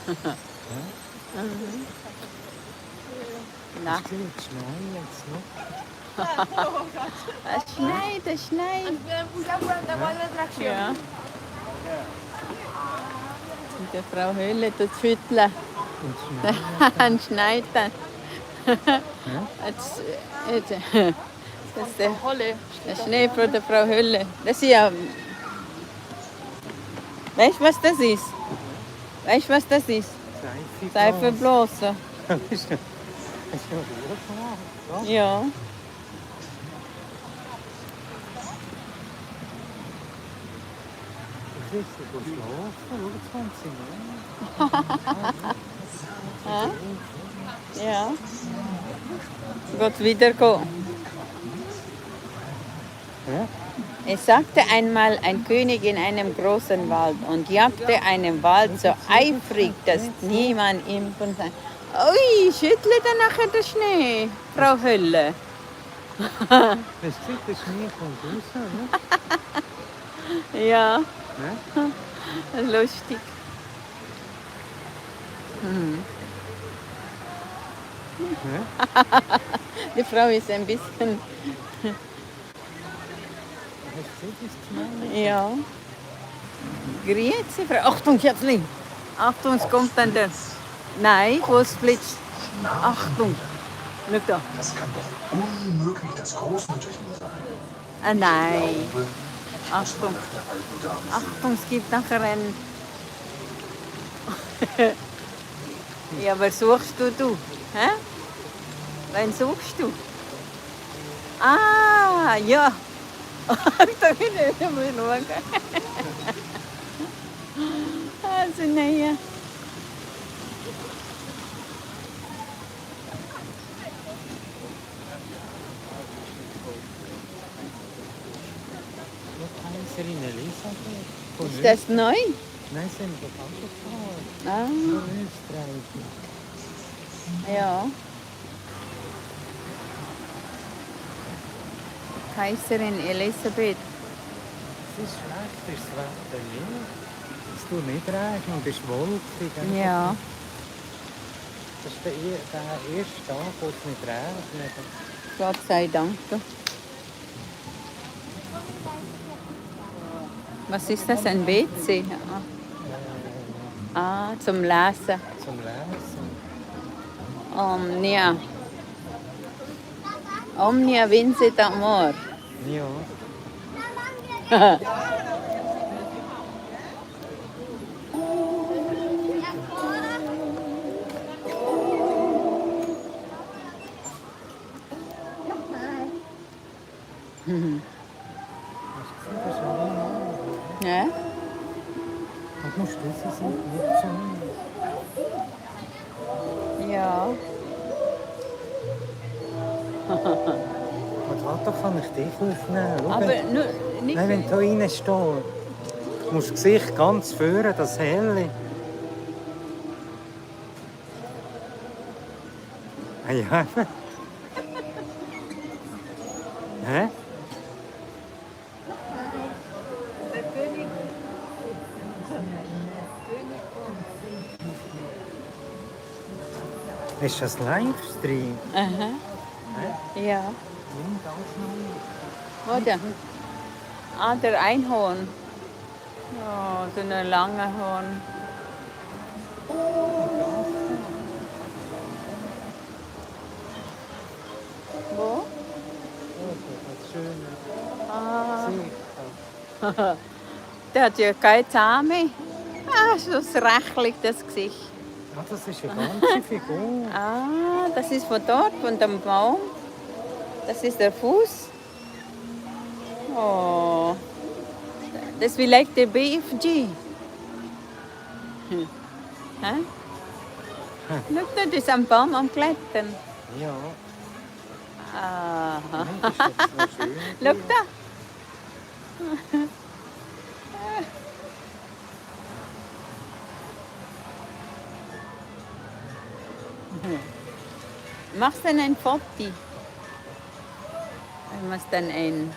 Mhm. Na, Es wird schneien jetzt noch. es schneit, es schneit. Ja. Und die Frau Hölle tut schütteln. Und schneien. Dann schneit dann. Ja? Jetzt, das ist der Schnee von der Frau Hölle. Das ist ja. Weißt du, was das ist? Weißt du, was das ist? Seifenblasen. Das ist ja gut. Ja. Ich will schlafen. Schau, 20 Ja. Gott wiedergehen. Ja? Es sagte einmal ein König in einem großen Wald und jagte einen Wald so eifrig, dass niemand ihm von sein. Ui, schüttle dann nachher den Schnee, Frau Hölle. Hast du gesehen, der Schnee kommt raus, oder? Ja, Ja? lustig. Hm. Ja? Die Frau ist ein bisschen. Hast du gesehen, das Schnee? Ja. Grüezi, Frau. Achtung, Schätzling. Achtung, es kommt dann der. Nein, wo es flitscht. Achtung. Schau da. Das kann doch unmöglich das Großmütterchen sein. Nein. Achtung. Nach der alten Dame Achtung, es gibt nachher ein. Ja, wer suchst du? Hä? Wen suchst du? Ah, ja. Da bin ich mal schauen. Also, nein. Kaiserin Elisabeth. Von Ist das neu? Nein, sind wir doch auch gefahren. Ah, Von Österreich. ja. Kaiserin Elisabeth. Es ist schlecht, das Wetter nicht. Es tut nicht regnen, es ist wolkig. Ja. Das ist der erste Tag, wo es nicht regnet. Gott sei Dank. Was ist das? Ein WC? Ah, zum Lesen. Zum Lesen. Omnia. Omnia vincit amor. Ja. Hast du gesehen, das ist ein Ja? Und musst du das nicht so. Ja. Und warte, kann ich dich aufnehmen? Schau, Aber nur nicht. Nein, wenn du da rein stehst, musst du das Gesicht ganz führen, das helle. Ah ja. Hä? Ist das Livestream? Aha. Hä? Ja. Wo denn? Ah, der Einhorn. Oh, so ein langer Horn. Wo? Das schöne Ah, Gesicht. der hat ja keine Zähne. Ah, so rächelig das Gesicht. Ah, das ist eine ganze Figur. Ah, das ist von dort, von dem Baum. Das ist der Fuß. Oh, das ist vielleicht der BFG. Hä? Schau, da, das ist am Baum am Klettern. Ja. Aha. Nein, das ist jetzt noch schön. Schau da. Machst du denn ein Foto? Ich muss dann ein